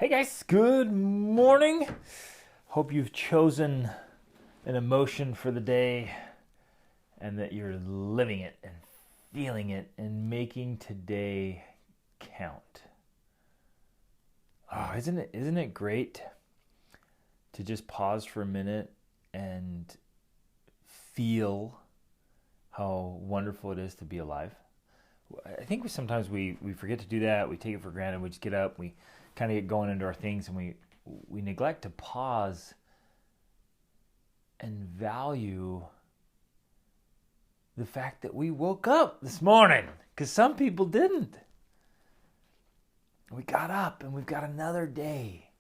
Hey guys, good morning. Hope you've chosen an emotion for the day and that you're living it and feeling it and making today count. Oh, isn't it great to just pause for a minute and feel how wonderful it is to be alive? I think sometimes we forget to do that. We take it for granted. We just get up, we kind of get going into our things, and we neglect to pause and value the fact that we woke up this morning, because some people didn't. We got up and we've got another day.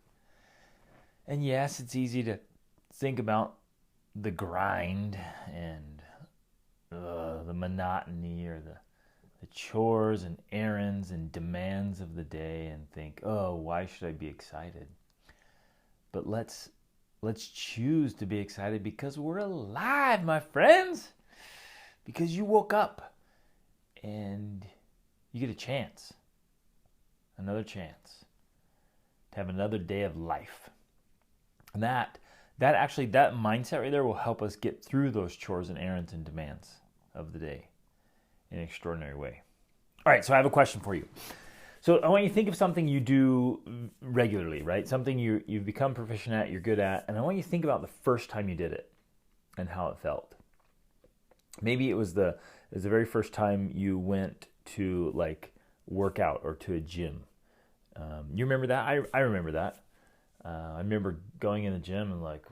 And yes, it's easy to think about the grind and the monotony or the chores and errands and demands of the day and think, oh, why should I be excited? But let's choose to be excited because we're alive, my friends. Because you woke up and you get a chance, another chance to have another day of life. And that mindset right there will help us get through those chores and errands and demands of the day in an extraordinary way. All right, so I have a question for you. So I want you to think of something you do regularly, right? Something you've become proficient at, you're good at, and I want you to think about the first time you did it and how it felt. Maybe it was the very first time you went to like work out or to a gym. You remember that? I remember that. I remember going in the gym and like,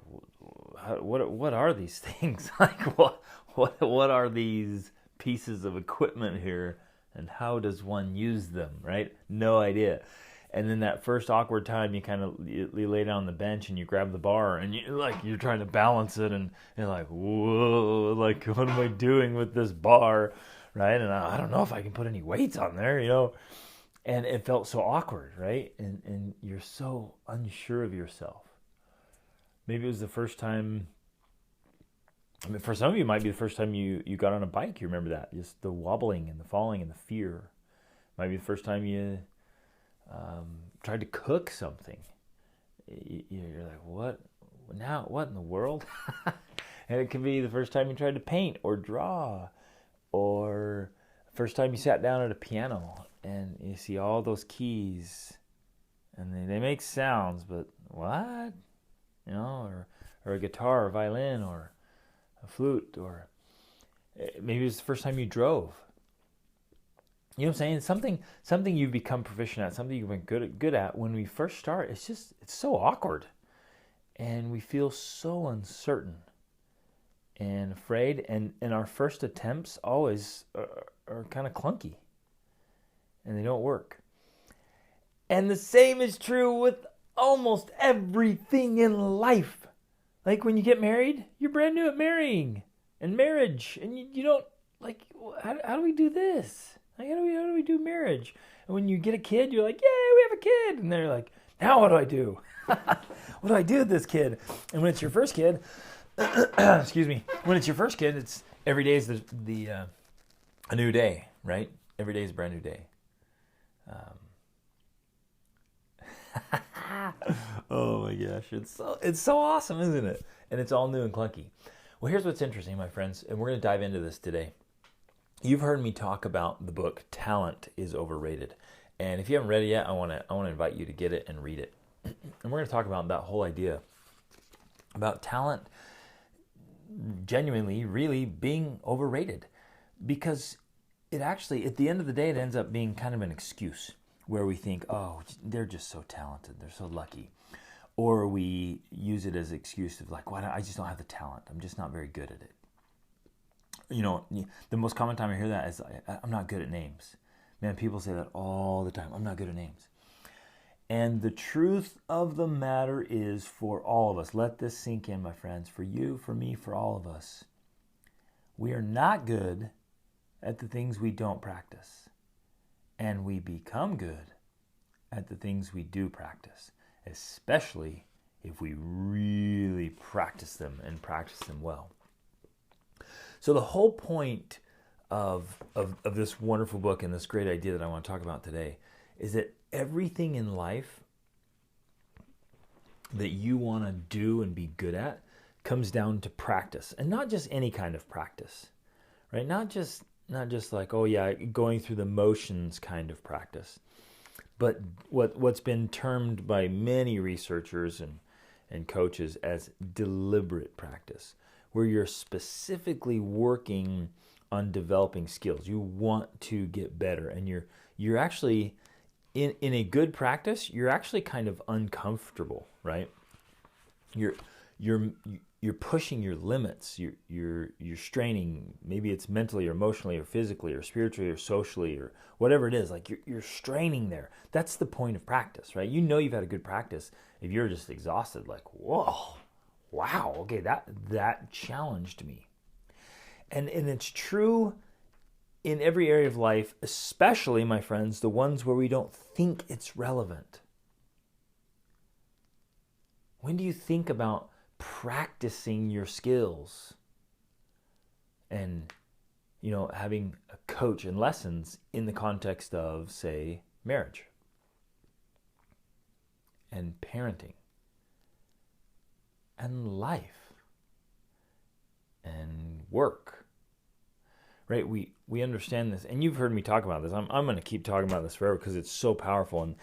what are these things? Like, what are these pieces of equipment here, and how does one use them, right? No idea. And then that first awkward time, you lay down on the bench and you grab the bar and you're trying to balance it, and you're like, whoa, like, what am I doing with this bar, right? And I don't know if I can put any weights on there, and it felt so awkward, right? And you're so unsure of yourself. Maybe it was the first time. I mean, for some of you, it might be the first time you got on a bike. You remember that? Just the wobbling and the falling and the fear. Might be the first time you tried to cook something. You're like, what? Now, what in the world? And it could be the first time you tried to paint or draw, or first time you sat down at a piano and you see all those keys and they make sounds, but what? Or a guitar or violin or a flute, or maybe it was the first time you drove. You know what I'm saying? Something you've become proficient at, something you've been good at. When we first start, it's so awkward, and we feel so uncertain and afraid, and our first attempts always are kind of clunky, and they don't work. And the same is true with almost everything in life. Like when you get married, you're brand new at marrying and marriage, and you don't like. How do we do this? Like, how do we do marriage? And when you get a kid, you're like, yay, we have a kid, and they're like, now what do I do? What do I do with this kid? And when it's your first kid, excuse me, when it's your first kid, it's every day is a new day, right? Every day is a brand new day. Oh my gosh, it's so awesome, isn't it? And it's all new and clunky. Well, here's what's interesting, my friends, and we're going to dive into this today. You've heard me talk about the book Talent is Overrated, and if you haven't read it yet, I want to invite you to get it and read it. And we're going to talk about that whole idea about talent genuinely, really being overrated, because it actually, at the end of the day, it ends up being kind of an excuse, where we think, oh, they're just so talented, they're so lucky. Or we use it as an excuse of like, I just don't have the talent. I'm just not very good at it. The most common time I hear that is, I'm not good at names. Man, people say that all the time. I'm not good at names. And the truth of the matter is, for all of us, let this sink in, my friends, for you, for me, for all of us, we are not good at the things we don't practice. And we become good at the things we do practice, especially if we really practice them and practice them well. So the whole point of this wonderful book and this great idea that I want to talk about today is that everything in life that you want to do and be good at comes down to practice, and not just any kind of practice, right? Not just like, oh yeah, going through the motions kind of practice, but what's been termed by many researchers and coaches as deliberate practice, where you're specifically working on developing skills. You want to get better, and you're actually in a good practice, you're actually kind of uncomfortable, right? You're pushing your limits. You're straining. Maybe it's mentally or emotionally or physically or spiritually or socially or whatever it is. Like you're straining there. That's the point of practice, right? You know you've had a good practice if you're just exhausted. Like, whoa, wow, okay, that challenged me, and it's true in every area of life, especially, my friends, the ones where we don't think it's relevant. When do you think about practicing your skills and, having a coach and lessons in the context of, say, marriage and parenting and life and work? Right? We understand this, and you've heard me talk about this. I'm going to keep talking about this forever because it's so powerful, and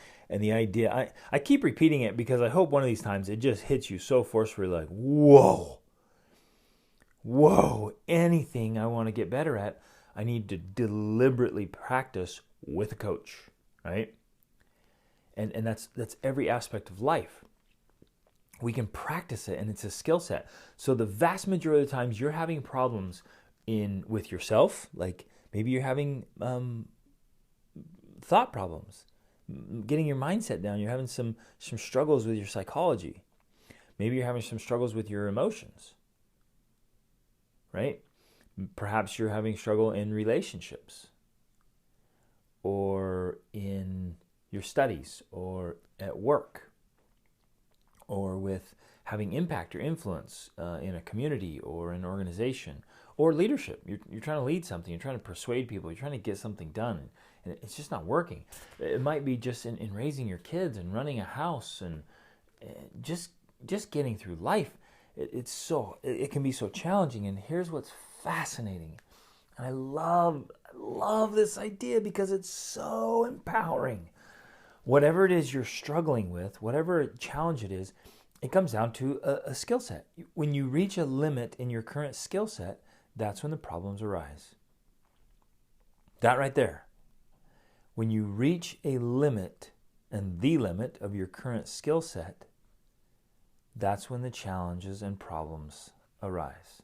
the idea, I keep repeating it because I hope one of these times it just hits you so forcefully, like, whoa, anything I want to get better at, I need to deliberately practice with a coach, right? And that's every aspect of life. We can practice it, and it's a skill set. So the vast majority of the times you're having problems with yourself, like maybe you're having thought problems, getting your mindset down. You're having some struggles with your psychology. Maybe you're having some struggles with your emotions, right? Perhaps you're having struggle in relationships or in your studies or at work or with having impact or influence in a community or an organization. Or leadership. You're trying to lead something. You're trying to persuade people. You're trying to get something done. And it's just not working. It might be just in raising your kids and running a house and just getting through life. It can be so challenging. And here's what's fascinating. And I love this idea because it's so empowering. Whatever it is you're struggling with, whatever challenge it is, it comes down to a skill set. When you reach a limit in your current skill set, that's when the problems arise. That right there. When you reach a limit and the limit of your current skill set, that's when the challenges and problems arise.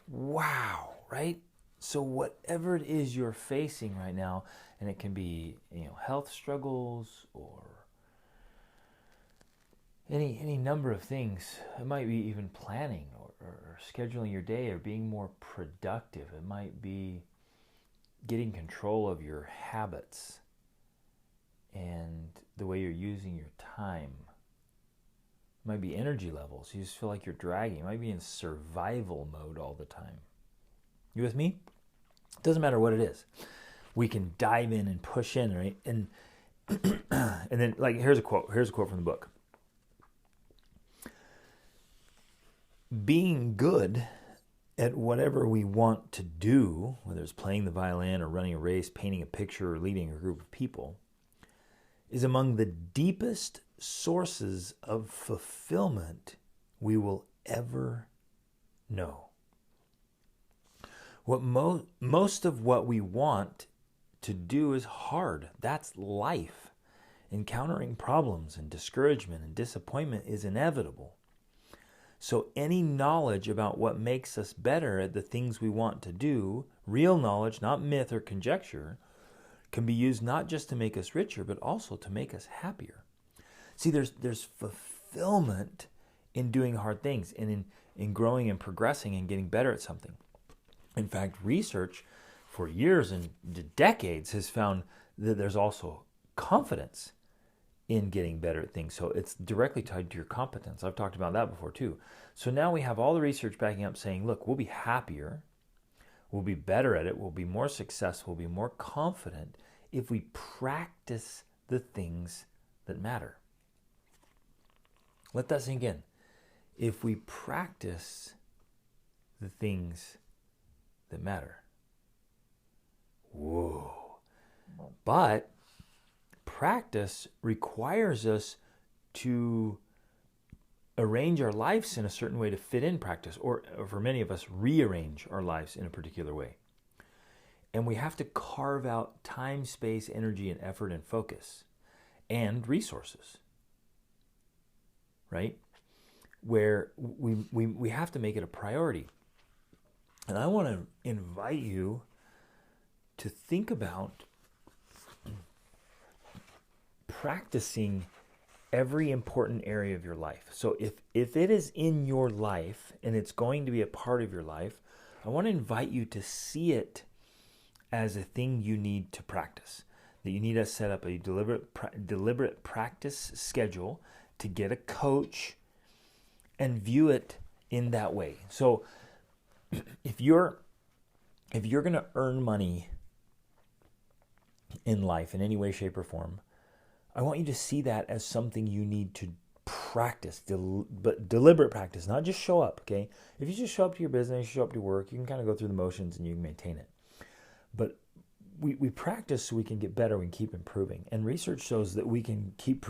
Wow, right? So whatever it is you're facing right now, and it can be, health struggles or any number of things. It might be even planning or scheduling your day or being more productive. It might be getting control of your habits and the way you're using your time. It might be energy levels. You just feel like you're dragging. You might be in survival mode all the time. You with me? It doesn't matter what it is. We can dive in and push in, right? And and then, like, here's a quote from the book. Being good at whatever we want to do, whether it's playing the violin or running a race, painting a picture, or leading a group of people, is among the deepest sources of fulfillment we will ever know. Most of what we want to do is hard. That's life. Encountering problems and discouragement and disappointment is inevitable. So any knowledge about what makes us better at the things we want to do, real knowledge, not myth or conjecture, can be used not just to make us richer, but also to make us happier. See, there's fulfillment in doing hard things and in growing and progressing and getting better at something. In fact, research for years and decades has found that there's also confidence in getting better at things. So it's directly tied to your competence. I've talked about that before too. So now we have all the research backing up saying, look, we'll be happier, we'll be better at it, we'll be more successful, we'll be more confident if we practice the things that matter. Let that sink in. If we practice the things that matter. Whoa. But practice requires us to arrange our lives in a certain way to fit in practice, or for many of us, rearrange our lives in a particular way. And we have to carve out time, space, energy, and effort and focus and resources, right? Where we have to make it a priority. And I want to invite you to think about practicing every important area of your life. So if it is in your life and it's going to be a part of your life, I want to invite you to see it as a thing you need to practice. That you need to set up a deliberate practice schedule, to get a coach and view it in that way. So if you're going to earn money in life in any way, shape, or form, I want you to see that as something you need to practice, but deliberate practice, not just show up, okay? If you just show up to your business, show up to work, you can kind of go through the motions and you can maintain it. But we practice so we can get better and keep improving. And research shows that we can keep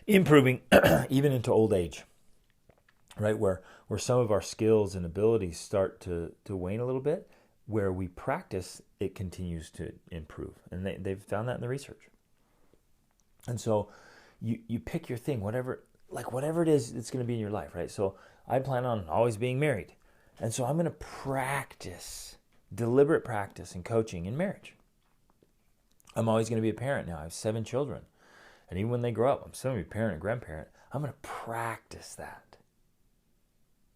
improving even into old age, right? Where some of our skills and abilities start to wane a little bit, where we practice, it continues to improve. And they've found that in the research. And so you pick your thing, whatever it is that's going to be in your life, right? So I plan on always being married. And so I'm going to practice, deliberate practice and coaching in marriage. I'm always going to be a parent now. I have 7 children. And even when they grow up, I'm still going to be a parent and grandparent. I'm going to practice that,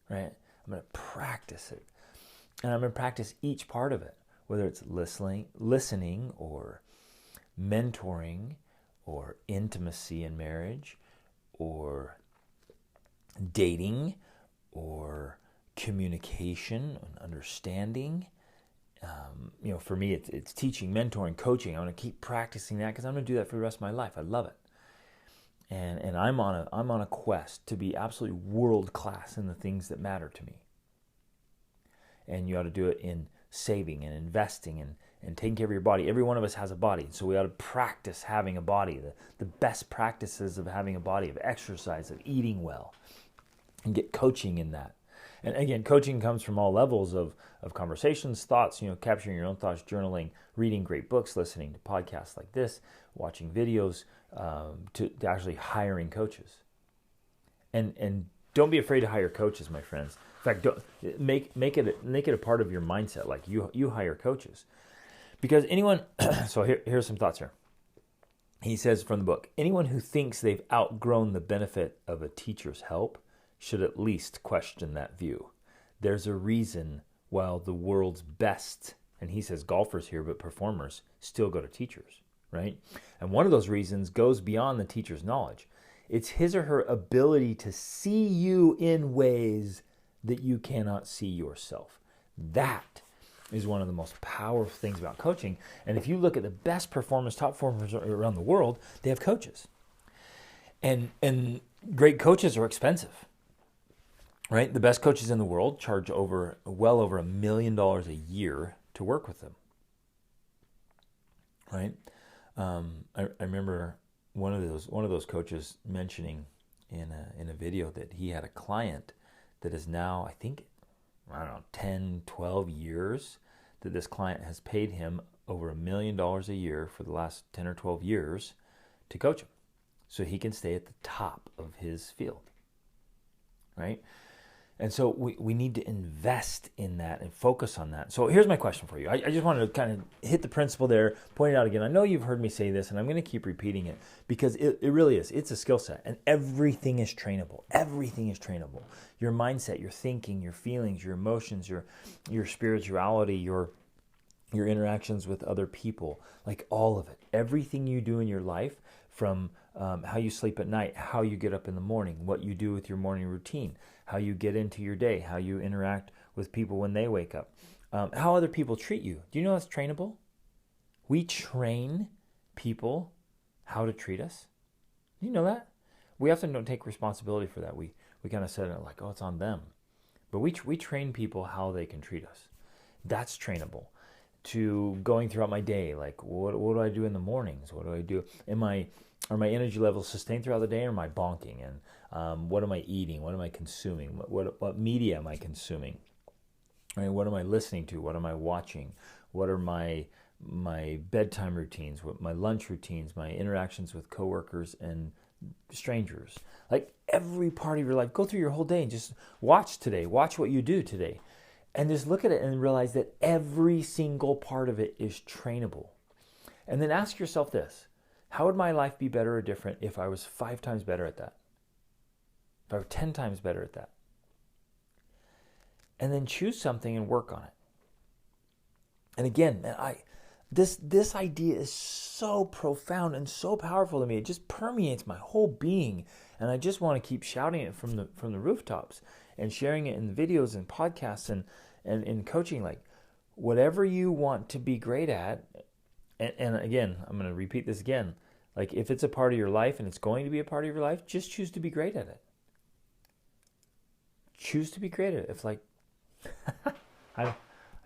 right? I'm going to practice it. And I'm going to practice each part of it, whether it's listening or mentoring or intimacy in marriage or dating or communication and understanding. For me, it's teaching, mentoring, coaching. I'm going to keep practicing that because I'm going to do that for the rest of my life. I love it. And I'm on a quest to be absolutely world class in the things that matter to me. And you ought to do it in saving and investing and taking care of your body. Every one of us has a body, so we ought to practice having a body. The best practices of having a body, of exercise, of eating well, and get coaching in that. And again, coaching comes from all levels of conversations, thoughts, capturing your own thoughts, journaling, reading great books, listening to podcasts like this, watching videos, to actually hiring coaches. And don't be afraid to hire coaches, my friends. In fact, make it a part of your mindset. Like you hire coaches, because anyone. So here's some thoughts here. He says from the book, anyone who thinks they've outgrown the benefit of a teacher's help should at least question that view. There's a reason why the world's best, and he says golfers here, but performers still go to teachers, right? And one of those reasons goes beyond the teacher's knowledge. It's his or her ability to see you in ways that you cannot see yourself. That is one of the most powerful things about coaching. And if you look at the best performers, top performers around the world, they have coaches. And great coaches are expensive, right? The best coaches in the world charge well over $1 million a year to work with them, right? I remember one of those coaches mentioning in a video that he had a client that is now, I think, 10, 12 years that this client has paid him over $1 million a year for the last 10 or 12 years to coach him so he can stay at the top of his field, right? And so we need to invest in that and focus on that. So here's my question for you. I just wanted to kind of hit the principle there, point it out again. I know you've heard me say this, and I'm going to keep repeating it because it really is. It's a skill set, and everything is trainable. Everything is trainable. Your mindset, your thinking, your feelings, your emotions, your spirituality, your interactions with other people, like all of it. Everything you do in your life, from how you sleep at night, how you get up in the morning, what you do with your morning routine, how you get into your day, how you interact with people when they wake up, how other people treat you. Do you know that's trainable? We train people how to treat us. Do you know that? we often don't take responsibility for that. We kind of said it like, oh, it's on them. But we train people how they can treat us. That's trainable. To going throughout my day, like what do I do in the mornings? What do I do? Are my energy levels sustained throughout the day, or am I bonking? And what am I eating? What am I consuming? What media am I consuming? I mean, what am I listening to? What am I watching? What are my bedtime routines? What my lunch routines? My interactions with coworkers and strangers? Like every part of your life, go through your whole day and just watch today. Watch what you do today. And just look at it and realize that every single part of it is trainable. And then ask yourself this: how would my life be better or different if I was 5 times better at that? If I were 10 times better at that? And then choose something and work on it. And again, man, this idea is so profound and so powerful to me. It just permeates my whole being, and I just want to keep shouting it from the rooftops and sharing it in videos and podcasts and in coaching. Like, whatever you want to be great at, and again, I'm going to repeat this again. Like, if it's a part of your life and it's going to be a part of your life, just choose to be great at it. Choose to be great at it. If like, I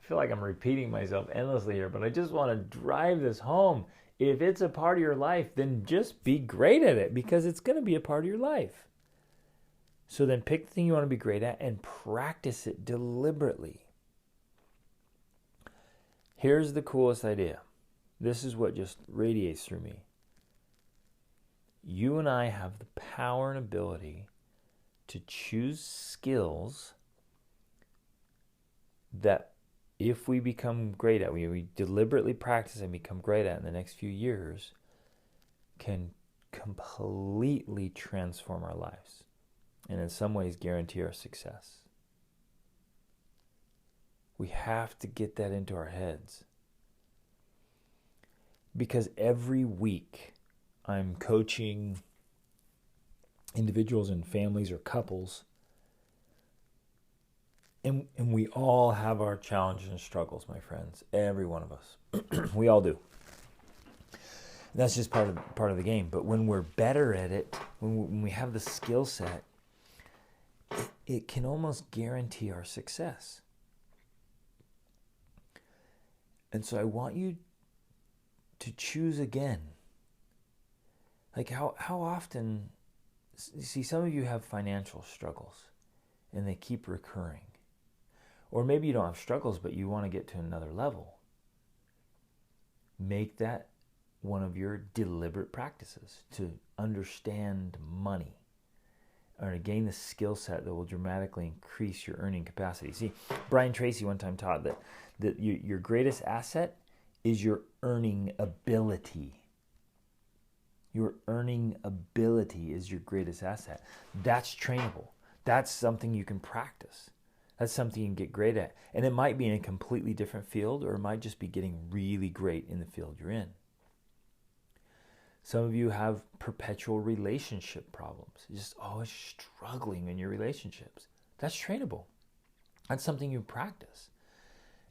feel like I'm repeating myself endlessly here, but I just want to drive this home. If it's a part of your life, then just be great at it, because it's going to be a part of your life. So then pick the thing you want to be great at and practice it deliberately. Here's the coolest idea. This is what just radiates through me. You and I have the power and ability to choose skills that, if we become great at, we deliberately practice and become great at in the next few years, can completely transform our lives and in some ways guarantee our success. We have to get that into our heads. Because every week I'm coaching individuals and families or couples, and we all have our challenges and struggles, my friends. Every one of us. We all do. And that's just part of the game. But when we're better at it, when we have the skill set, it can almost guarantee our success. And so I want you to choose again. Like how often, see, some of you have financial struggles and they keep recurring. Or maybe you don't have struggles, but you want to get to another level. Make that one of your deliberate practices to understand money, or to gain the skill set that will dramatically increase your earning capacity. See, Brian Tracy one time taught that your greatest asset is your earning ability. Your earning ability is your greatest asset. That's trainable. That's something you can practice. That's something you can get great at. And it might be in a completely different field, or it might just be getting really great in the field you're in. Some of you have perpetual relationship problems. You're just always struggling in your relationships. That's trainable. That's something you practice.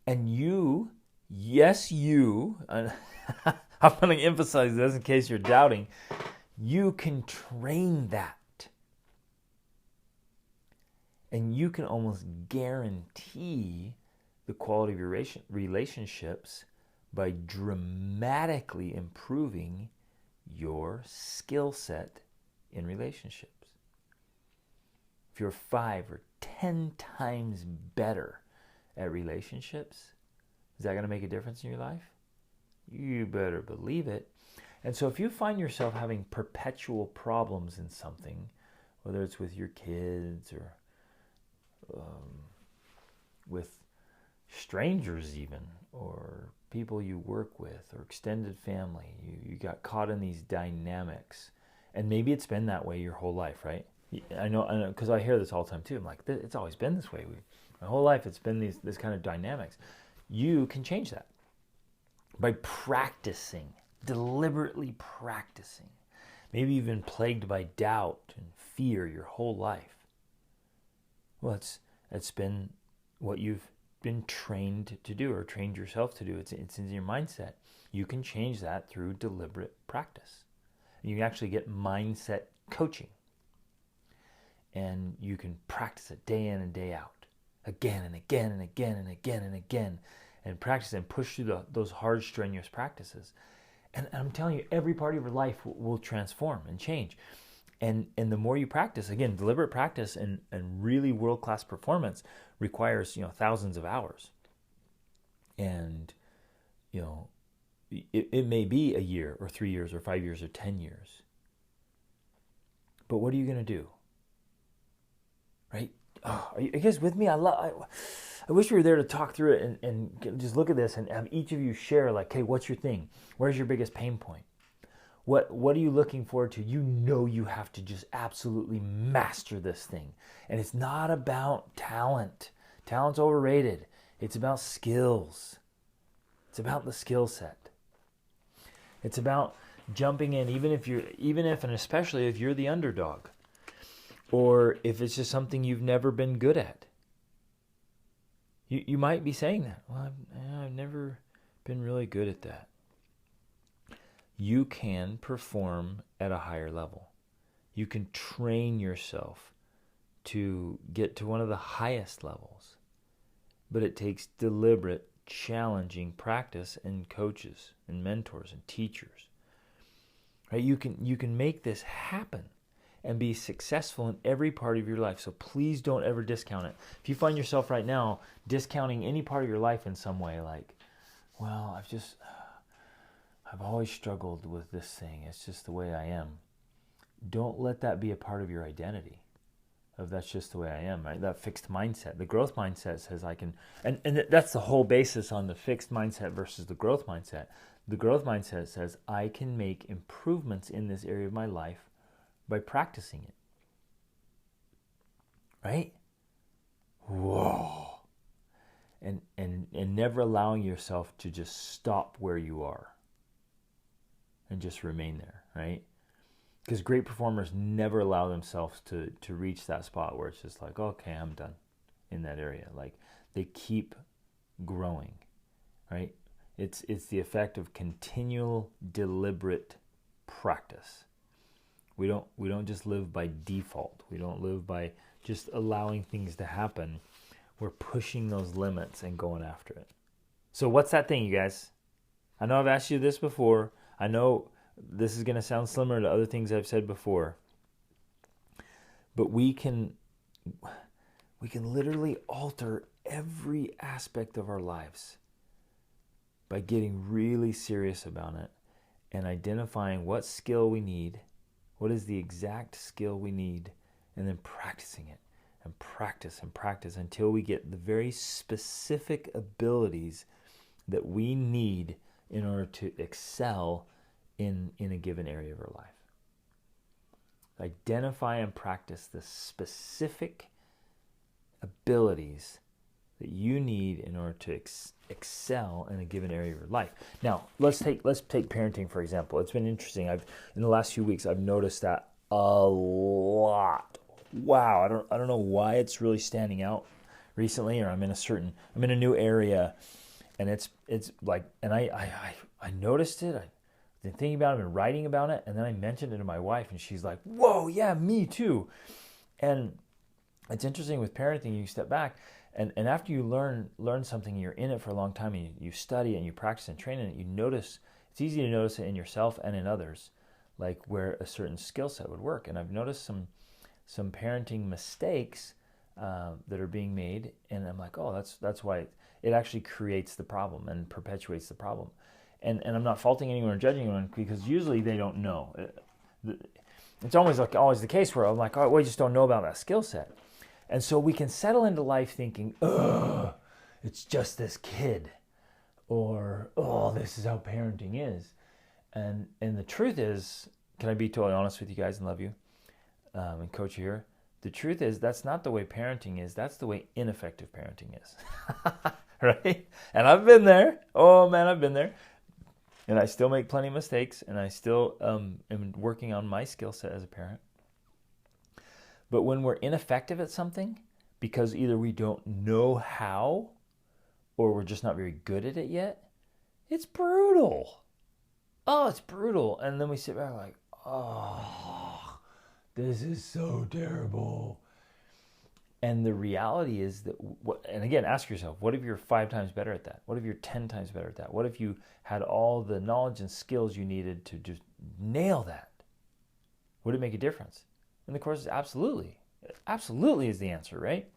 And you, yes, you, I'm going to emphasize this in case you're doubting, you can train that. And you can almost guarantee the quality of your relationships by dramatically improving your skill set in relationships. If you're 5 or 10 times better at relationships, is that going to make a difference in your life? You better believe it. And so if you find yourself having perpetual problems in something, whether it's with your kids or with strangers even, or people you work with, or extended family, you got caught in these dynamics, and maybe it's been that way your whole life, right? I know, because I hear this all the time too. I'm like, it's always been this way. My whole life it's been this kind of dynamics. You can change that by practicing, deliberately practicing. Maybe you've been plagued by doubt and fear your whole life. Well, it's been what you've been trained to do, or trained yourself to do. It's in your mindset. You can change that through deliberate practice. And you can actually get mindset coaching. and you can practice it day in and day out, again and again and again and again and again, and practice and push through those hard, strenuous practices. And I'm telling you, every part of your life will transform and change. And the more you practice, again, deliberate practice and really world-class performance requires, thousands of hours. And, it may be a year or 3 years or 5 years or 10 years. But what are you going to do? Right? Oh, are you guys with me? I wish we were there to talk through it and just look at this and have each of you share, like, hey, what's your thing? Where's your biggest pain point? What are you looking forward to? You have to just absolutely master this thing. And it's not about talent. Talent's overrated. It's about skills. It's about the skill set. It's about jumping in, even if and especially if you're the underdog, or if it's just something you've never been good at. You might be saying that. Well, I've never been really good at that. You can perform at a higher level. You can train yourself to get to one of the highest levels. But it takes deliberate, challenging practice and coaches and mentors and teachers. Right? You can make this happen and be successful in every part of your life. So please don't ever discount it. If you find yourself right now discounting any part of your life in some way, like, well, I've always struggled with this thing. It's just the way I am. Don't let that be a part of your identity. Of that's just the way I am, right? That fixed mindset. The growth mindset says I can, and that's the whole basis on the fixed mindset versus the growth mindset. The growth mindset says I can make improvements in this area of my life by practicing it. Right? Whoa. And never allowing yourself to just stop where you are and just remain there, right? Because great performers never allow themselves to reach that spot where it's just like, okay, I'm done in that area. Like, they keep growing, right? It's the effect of continual, deliberate practice. We don't just live by default. We don't live by just allowing things to happen. We're pushing those limits and going after it. So what's that thing, you guys? I know I've asked you this before. I know this is going to sound similar to other things I've said before. But we can literally alter every aspect of our lives by getting really serious about it and identifying what skill we need, what is the exact skill we need, and then practicing it and practice until we get the very specific abilities that we need in order to excel in a given area of our life. Identify and practice the specific abilities that you need in order to excel in a given area of your life. Now, let's take parenting, for example. It's been interesting. In the last few weeks, I've noticed that a lot. Wow, I don't know why it's really standing out recently, or I'm in a new area, and it's like, and I noticed it. I've been thinking about it and writing about it, and then I mentioned it to my wife, and she's like, "Whoa, yeah, me too." And it's interesting with parenting. You step back, and after you learn something, you're in it for a long time, and you study and you practice and train in it. You notice it's easy to notice it in yourself and in others, like where a certain skill set would work. And I've noticed some parenting mistakes that are being made, and I'm like, oh, that's why it actually creates the problem and perpetuates the problem. And I'm not faulting anyone or judging anyone, because usually they don't know. It's always the case where I'm like, oh, well, I just don't know about that skill set. And so we can settle into life thinking, ugh, it's just this kid, or, oh, this is how parenting is. And the truth is, can I be totally honest with you guys and love you and coach you here? The truth is, that's not the way parenting is. That's the way ineffective parenting is. Right? And I've been there. Oh, man, I've been there. And I still make plenty of mistakes, and I still am working on my skill set as a parent. But when we're ineffective at something, because either we don't know how, or we're just not very good at it yet, it's brutal. Oh, it's brutal. And then we sit back like, oh, this is so terrible. And the reality is that, and again, ask yourself, what if you're 5 times better at that? What if you're 10 times better at that? What if you had all the knowledge and skills you needed to just nail that? Would it make a difference? And the course is absolutely. Absolutely is the answer, right?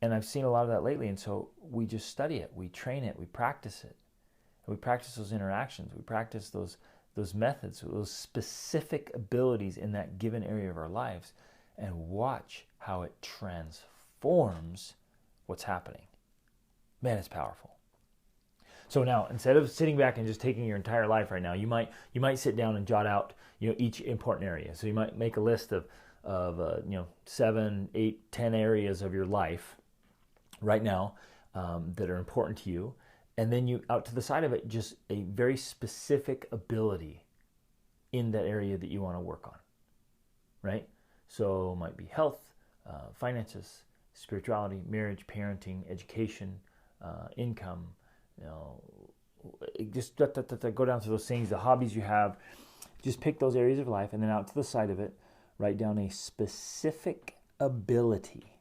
And I've seen a lot of that lately. And so we just study it, we train it, we practice it. And we practice those interactions. We practice those methods, those specific abilities in that given area of our lives, and watch how it transforms what's happening. Man, it's powerful. So now, instead of sitting back and just taking your entire life right now, you might sit down and jot out, each important area. So you might make a list of 7, 8, 10 areas of your life right now that are important to you. And then you, out to the side of it, just a very specific ability in that area that you want to work on, right? So it might be health, finances, spirituality, marriage, parenting, education, income, just go down through those things, the hobbies you have. Just pick those areas of life, and then out to the side of it, write down a specific ability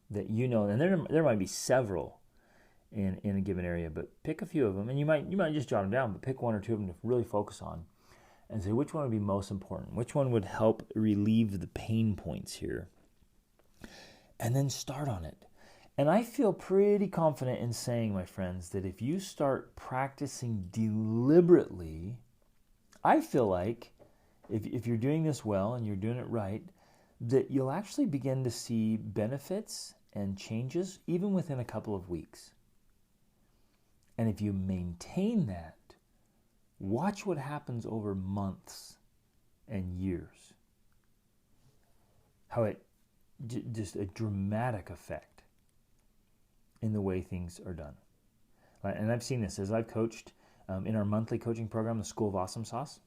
that and there might be several in a given area, but pick a few of them, and you might just jot them down, but pick 1 or 2 of them to really focus on, and say which one would be most important, which one would help relieve the pain points here, and then start on it. And I feel pretty confident in saying, my friends, that if you start practicing deliberately, I feel like if you're doing this well and you're doing it right, that you'll actually begin to see benefits and changes even within a couple of weeks. And if you maintain that, watch what happens over months and years. How it just a dramatic effect in the way things are done. And I've seen this as I've coached in our monthly coaching program, the School of Awesome Sauce.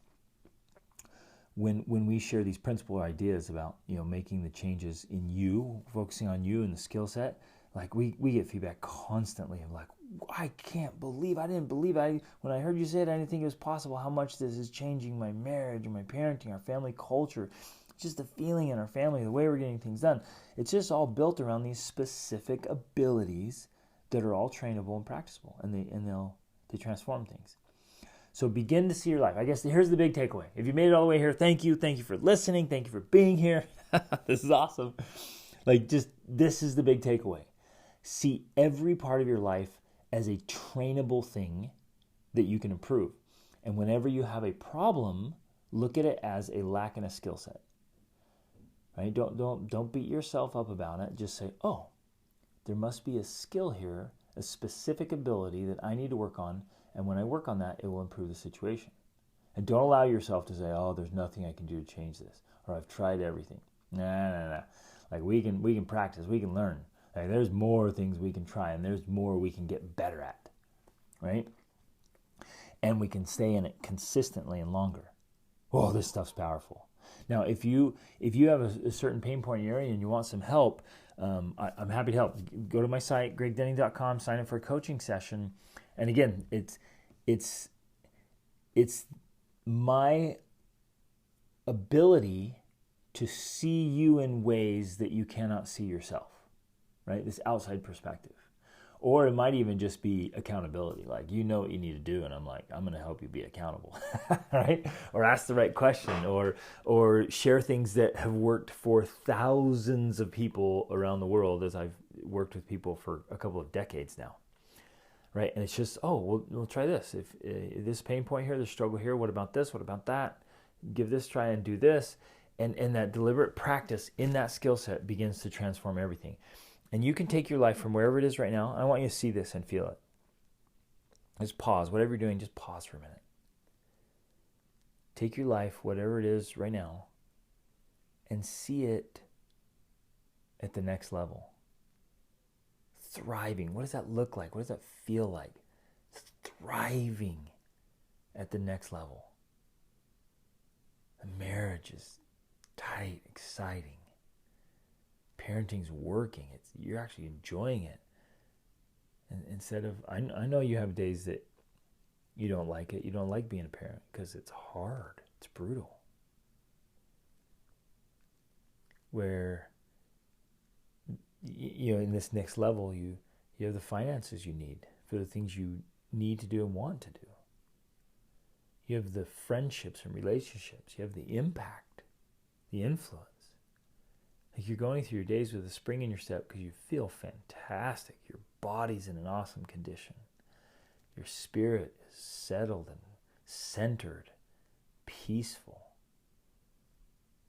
When we share these principles or ideas about making the changes in you, focusing on you and the skill set, like we get feedback constantly of like, I didn't believe when I heard you say it, I didn't think it was possible how much this is changing my marriage and my parenting, our family culture, just the feeling in our family, the way we're getting things done. It's just all built around these specific abilities that are all trainable and practicable, and they transform things. So begin to see your life. I guess here's the big takeaway. If you made it all the way here, thank you. Thank you for listening. Thank you for being here. This is awesome. This is the big takeaway. See every part of your life as a trainable thing that you can improve. And whenever you have a problem, look at it as a lack in a skill set. Right? Don't beat yourself up about it. Just say, oh, there must be a skill here, a specific ability that I need to work on. And when I work on that, it will improve the situation. And don't allow yourself to say, oh, there's nothing I can do to change this, or I've tried everything. Nah. Like we can practice, we can learn. Like there's more things we can try, and there's more we can get better at, right? And we can stay in it consistently and longer. Whoa, this stuff's powerful. Now, if you have a certain pain point in your area and you want some help, I'm happy to help. Go to my site, gregdenning.com, sign up for a coaching session. And again, it's my ability to see you in ways that you cannot see yourself, right? This outside perspective. Or it might even just be accountability. Like, you know what you need to do, and I'm like, I'm going to help you be accountable, right? Or ask the right question, or share things that have worked for thousands of people around the world, as I've worked with people for a couple of decades now, right? And it's just, we'll try this. If this pain point here, this struggle here, what about this? What about that? Give this a try and do this. And that deliberate practice in that skill set begins to transform everything. And you can take your life from wherever it is right now. I want you to see this and feel it. Just pause. Whatever you're doing, just pause for a minute. Take your life, whatever it is right now, and see it at the next level. Thriving. What does that look like? What does that feel like? Thriving at the next level. The marriage is tight, exciting. Parenting's working. You're actually enjoying it. And instead of, I know you have days that you don't like it. You don't like being a parent because it's hard. It's brutal. Where in this next level, you have the finances you need for the things you need to do and want to do. You have the friendships and relationships. You have the impact, the influence. Like you're going through your days with a spring in your step because you feel fantastic. Your body's in an awesome condition. Your spirit is settled and centered, peaceful.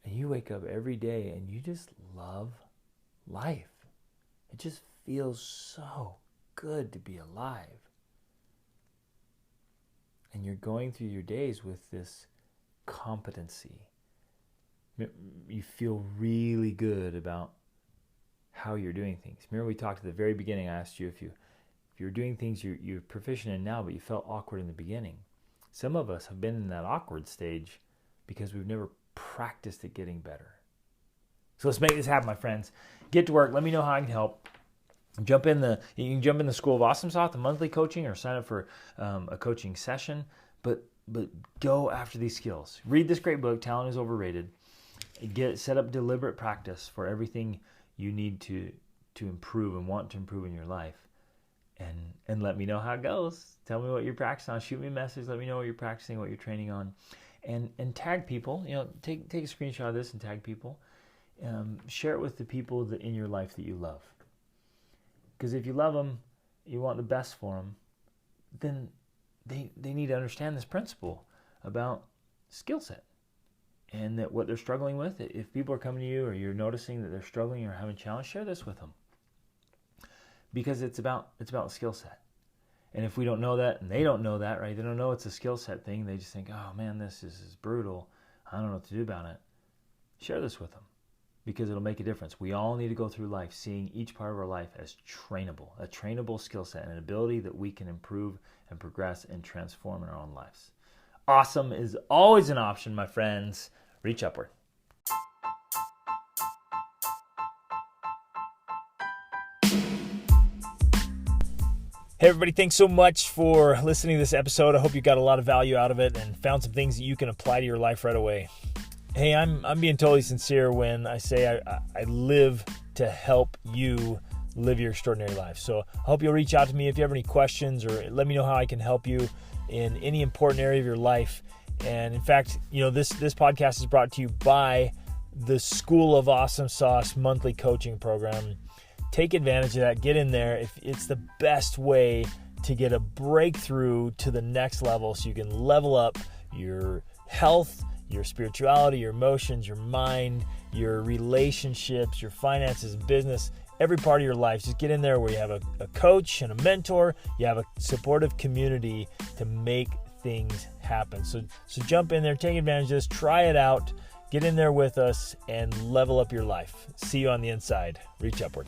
And you wake up every day and you just love life. It just feels so good to be alive. And you're going through your days with this competency. You feel really good about how you're doing things. Remember we talked at the very beginning, I asked you if you're doing things you're proficient in now, but you felt awkward in the beginning. Some of us have been in that awkward stage because we've never practiced at getting better. So let's make this happen, my friends. Get to work. Let me know how I can help. You can jump in the School of Awesome Sauce, the monthly coaching, or sign up for a coaching session. But go after these skills. Read this great book, Talent is Overrated. Set up deliberate practice for everything you need to improve and want to improve in your life. And let me know how it goes. Tell me what you're practicing on. Shoot me a message. Let me know what you're practicing, what you're training on. And tag people. Take a screenshot of this and tag people. Share it with the people in your life that you love. Because if you love them, you want the best for them, then they need to understand this principle about skill set. And that what they're struggling with, if people are coming to you or you're noticing that they're struggling or having a challenge, share this with them. Because it's about skill set. And if we don't know that, and they don't know that, right? They don't know it's a skill set thing. They just think, oh man, this is brutal. I don't know what to do about it. Share this with them. Because it'll make a difference. We all need to go through life seeing each part of our life as trainable, a trainable skill set, and an ability that we can improve and progress and transform in our own lives. Awesome is always an option, my friends. Reach upward. Hey everybody, thanks so much for listening to this episode. I hope you got a lot of value out of it and found some things that you can apply to your life right away. Hey, I'm being totally sincere when I say I live to help you live your extraordinary life. So I hope you'll reach out to me if you have any questions or let me know how I can help you in any important area of your life. And in fact, this podcast is brought to you by the School of Awesome Sauce monthly coaching program. Take advantage of that. Get in there. It's the best way to get a breakthrough to the next level so you can level up your health, your spirituality, your emotions, your mind, your relationships, your finances, business, every part of your life. Just get in there where you have a coach and a mentor. You have a supportive community to make things happen. So jump in there, take advantage of this, try it out, get in there with us, and level up your life. See you on the inside. Reach upward.